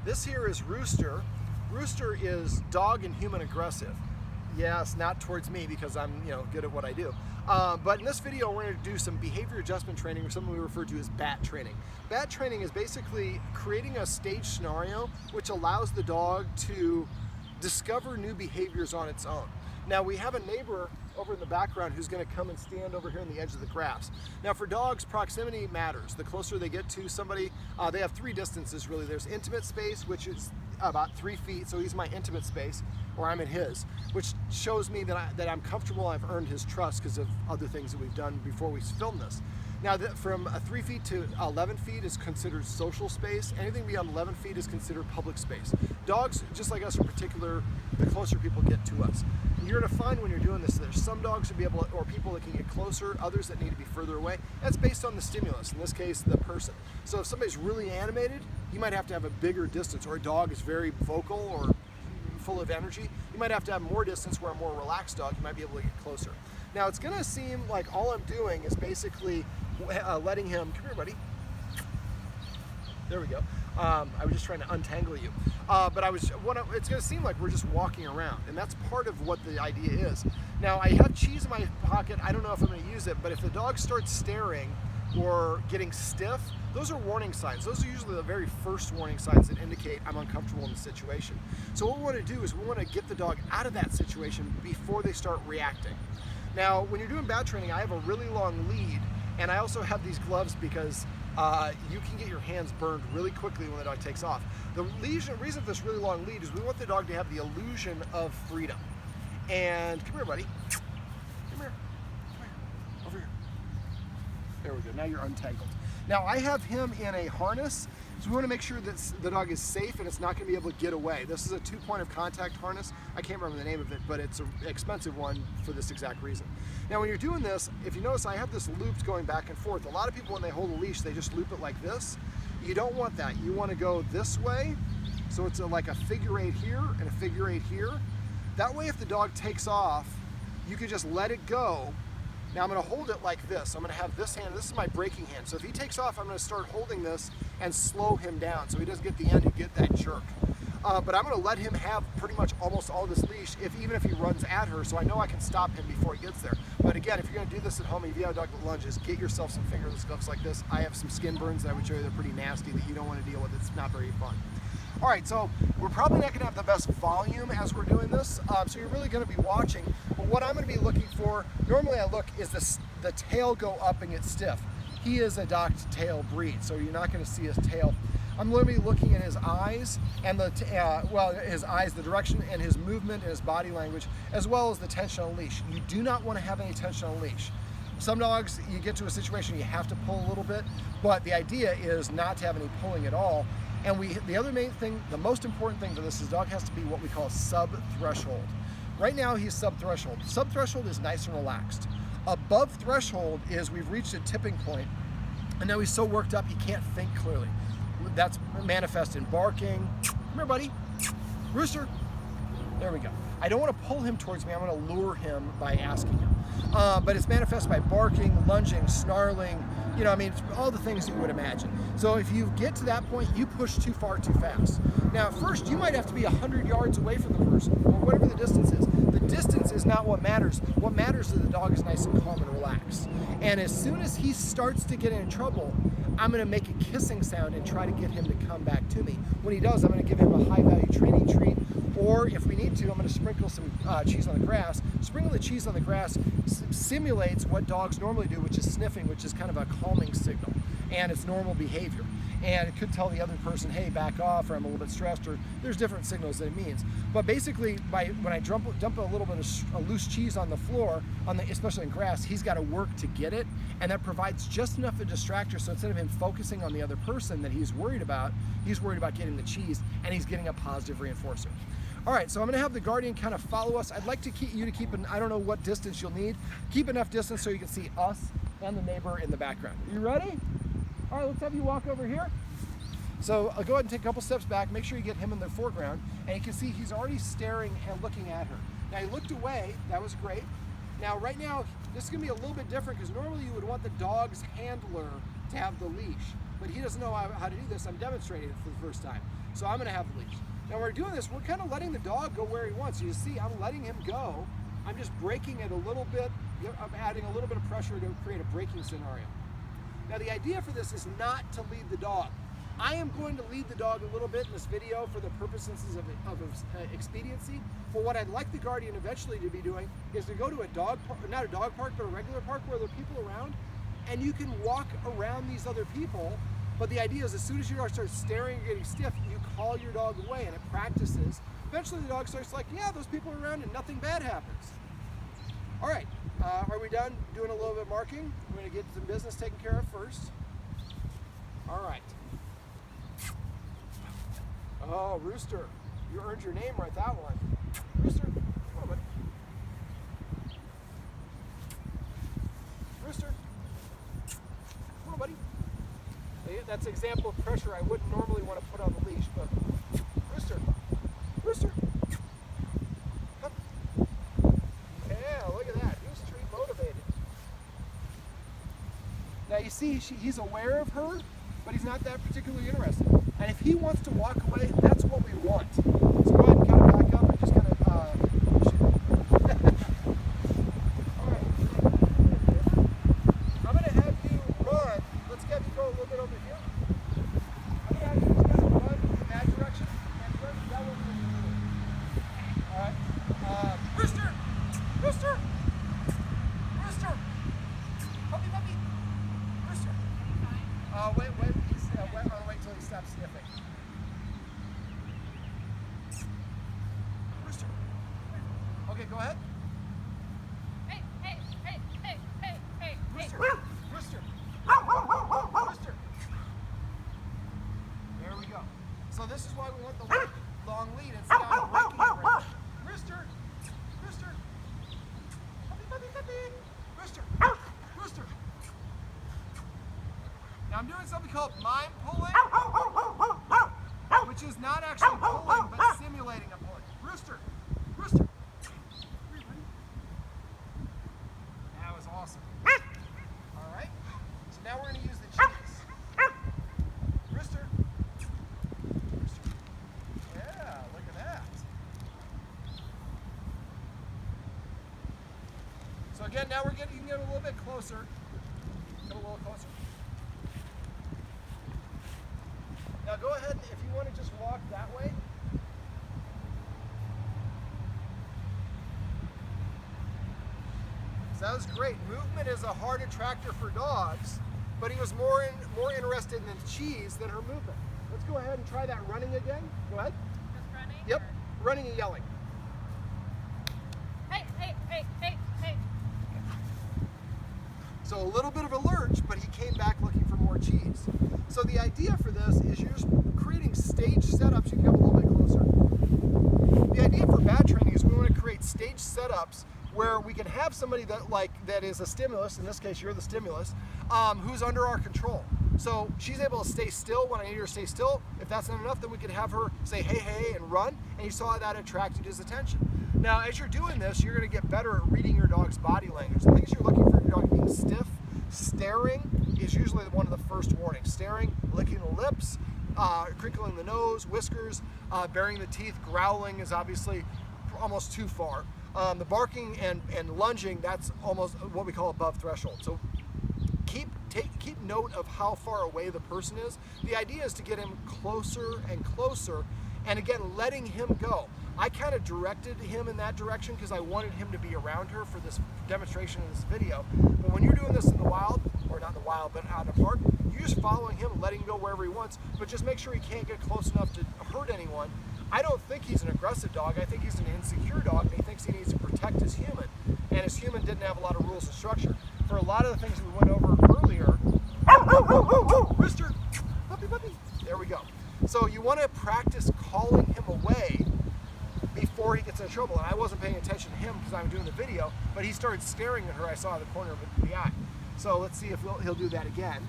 This here is Rooster. Rooster is dog and human aggressive. Yes, not towards me because I'm good at what I do. But in this video, we're going to do some behavior adjustment training, or something we refer to as BAT training. BAT training is basically creating a stage scenario which allows the dog to discover new behaviors on its own. Now we have a neighbor over in the background who's going to come and stand over here on the edge of the grass. Now for dogs, proximity matters. The closer they get to somebody, they have three distances really. There's intimate space, which is about 3 feet, so he's my intimate space, or I'm in his, which shows me that I'm comfortable, I've earned his trust because of other things that we've done before we filmed this. Now from 3 feet to 11 feet is considered social space. Anything beyond 11 feet is considered public space. Dogs, just like us, are particular the closer people get to us. And you're going to find when you're doing this, there's some dogs that be able to, or people that can get closer, others that need to be further away. That's based on the stimulus, in this case, the person. So if somebody's really animated, you might have to have a bigger distance, or a dog is very vocal or full of energy, you might have to have more distance. Where a more relaxed dog, you might be able to get closer. Now it's going to seem like all I'm doing is basically letting him, come here buddy, there we go. I was just trying to untangle you, but it's going to seem like we're just walking around, and that's part of what the idea is. Now I have cheese in my pocket. I don't know if I'm going to use it, but if the dog starts staring or getting stiff, those are warning signs. Those are usually the very first warning signs that indicate I'm uncomfortable in the situation. So what we want to do is we want to get the dog out of that situation before they start reacting. Now when you're doing BAT training, I have a really long lead, and I also have these gloves because you can get your hands burned really quickly when the dog takes off. The reason for this really long lead is we want the dog to have the illusion of freedom. And come here, buddy. Come here. Over here. There we go. Now you're untangled. Now I have him in a harness, so we want to make sure that the dog is safe and it's not going to be able to get away. This is a 2-point of contact harness. I can't remember the name of it, but it's an expensive one for this exact reason. Now when you're doing this, if you notice, I have this looped going back and forth. A lot of people, when they hold a leash, they just loop it like this. You don't want that. You want to go this way, so it's like a figure 8 here and a figure 8 here. That way if the dog takes off, you can just let it go. Now I'm going to hold it like this. I'm going to have this hand, this is my braking hand. So if he takes off, I'm going to start holding this and slow him down so he doesn't get the end and get that jerk. But I'm going to let him have pretty much almost all this leash, even if he runs at her, so I know I can stop him before he gets there. But again, if you're going to do this at home, if you have a dog that lunges, get yourself some fingerless gloves like this. I have some skin burns that I would show you. They're pretty nasty that you don't want to deal with. It's not very fun. All right, so we're probably not going to have the best volume as we're doing this, so you're really going to be watching. But what I'm going to be looking for, normally I look, is the tail go up and get stiff. He is a docked tail breed, so you're not going to see his tail. I'm going to be looking at his eyes and his eyes, the direction and his movement and his body language, as well as the tension on a leash. You do not want to have any tension on a leash. Some dogs, you get to a situation you have to pull a little bit, but the idea is not to have any pulling at all. And the other main thing, the most important thing for this is the dog has to be what we call sub-threshold. Right now he's sub-threshold. Sub-threshold is nice and relaxed. Above threshold is we've reached a tipping point, and now he's so worked up he can't think clearly. That's manifest in barking. Come here, buddy. Rooster. There we go. I don't want to pull him towards me. I'm going to lure him by asking him. But it's manifest by barking, lunging, snarling, all the things you would imagine. So if you get to that point, you push too far too fast. Now, at first, you might have to be 100 yards away from the person, or whatever the distance is. The distance is not what matters. What matters is the dog is nice and calm and relaxed. And as soon as he starts to get in trouble, I'm going to make a kissing sound and try to get him to come back to me. When he does, I'm going to give him a high-value training treat, or if we need to, I'm going to sprinkle some cheese on the grass. Sprinkle the cheese on the grass simulates what dogs normally do, which is sniffing, which is kind of a calming signal, and it's normal behavior. And it could tell the other person, hey, back off, or I'm a little bit stressed, or there's different signals that it means. But basically, when I dump a little bit of loose cheese on the floor, especially in grass, he's got to work to get it, and that provides just enough of a distractor, so instead of him focusing on the other person that he's worried about getting the cheese, and he's getting a positive reinforcer. All right, so I'm gonna have the guardian kind of follow us. I'd like to keep I don't know what distance you'll need. Keep enough distance so you can see us and the neighbor in the background. You ready? All right, let's have you walk over here. So I'll go ahead and take a couple steps back, make sure you get him in the foreground, and you can see he's already staring and looking at her. Now he looked away, that was great. Now right now, this is gonna be a little bit different because normally you would want the dog's handler to have the leash. but he doesn't know how to do this. I'm demonstrating it for the first time. So I'm gonna have the leash. Now when we're doing this, we're kind of letting the dog go where he wants. You see, I'm letting him go. I'm just braking it a little bit. I'm adding a little bit of pressure to create a braking scenario. Now the idea for this is not to lead the dog. I am going to lead the dog a little bit in this video for the purposes of expediency. But what I'd like the guardian eventually to be doing is to go to a dog park, not a dog park, but a regular park where there are people around, and you can walk around these other people. But the idea is as soon as your dog starts staring or getting stiff, you call your dog away and it practices. Eventually the dog starts like, yeah, those people are around and nothing bad happens. All right, are we done doing a little bit of marking? We're gonna get some business taken care of first. All right. Oh, Rooster, you earned your name right, that one. Rooster, come on, buddy. Rooster, come on, buddy. That's an example of pressure I wouldn't normally want to put on the leash, but Rooster, Rooster, come. Yeah, look at that, who's tree motivated. Now you see, he's aware of her, but he's not that particularly interested. And if he wants to walk away, that's what we want. So go ahead and kind of back up and just kind of all right. I'm going to have you run. Let's have you go a little bit over here. I'm going to have you just kind of run in that direction and run that one. All right. Rooster! Rooster! Rooster! Puppy, puppy! Rooster! Wait. Wait until he stops sniffing. Rooster. Okay, go ahead. Hey. Rooster. Rooster. Rooster. There we go. So this is why we want the long lead and see how I'm breaking it right. Rooster. Rooster. Puppy. Rooster. Rooster. Now I'm doing something called mime pulling, which is not actually pulling, but simulating a pulling. Rooster, Rooster. That was awesome. All right, so now we're going to use the cheese. Rooster. Rooster. Yeah, look at that. So again, now you can get a little bit closer. Come a little closer. Now go ahead, if you want to just walk that way. So that was great. Movement is a hard attractor for dogs, but he was more interested in the cheese than her movement. Let's go ahead and try that running again. Go ahead. Just running? Yep, running and yelling. Hey. So a little bit of a lurch, but he came back looking for more cheese. So the idea for this is you're just creating stage setups. You can come a little bit closer. The idea for bat training is we want to create stage setups where we can have somebody that is a stimulus, in this case you're the stimulus, who's under our control. So she's able to stay still when I need her to stay still. If that's not enough, then we can have her say hey and run, and you saw that attracted his attention. Now as you're doing this, you're going to get better at reading your dog's body language. The things you're looking for your dog being stiff, staring is usually one of the first warnings. Staring, licking the lips, crinkling the nose, whiskers, baring the teeth, growling is obviously almost too far. The barking and lunging, that's almost what we call above threshold. So keep note of how far away the person is. The idea is to get him closer and closer, and again, letting him go. I kind of directed him in that direction because I wanted him to be around her for this demonstration in this video. But when you're doing this in the wild, or not in the wild, but out in the park, you're just following him, letting him go wherever he wants, but just make sure he can't get close enough to hurt anyone. I don't think he's an aggressive dog. I think he's an insecure dog, and he thinks he needs to protect his human. And his human didn't have a lot of rules and structure. For a lot of the things we went over earlier, Rooster, puppy, there we go. So you want to practice calling him away before he gets in trouble. And I wasn't paying attention to him because I'm doing the video, but he started staring at her. I saw the corner of the eye. So let's see if he'll do that again.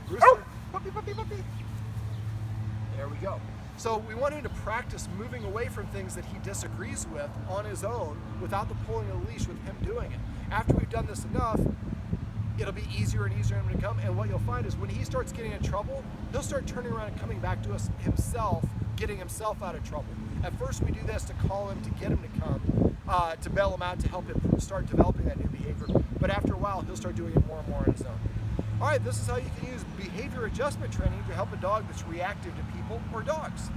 Rooster, puppy. There we go. So we want him to practice moving away from things that he disagrees with on his own without the pulling of the leash, with him doing it. After we've done this enough, it'll be easier and easier for him to come. And what you'll find is when he starts getting in trouble, he'll start turning around and coming back to us himself, getting himself out of trouble. At first we do this to call him, to get him to come, to bail him out, to help him start developing that new behavior. But after a while, he'll start doing it more and more on his own. All right, this is how you can use behavior adjustment training to help a dog that's reactive to people or dogs.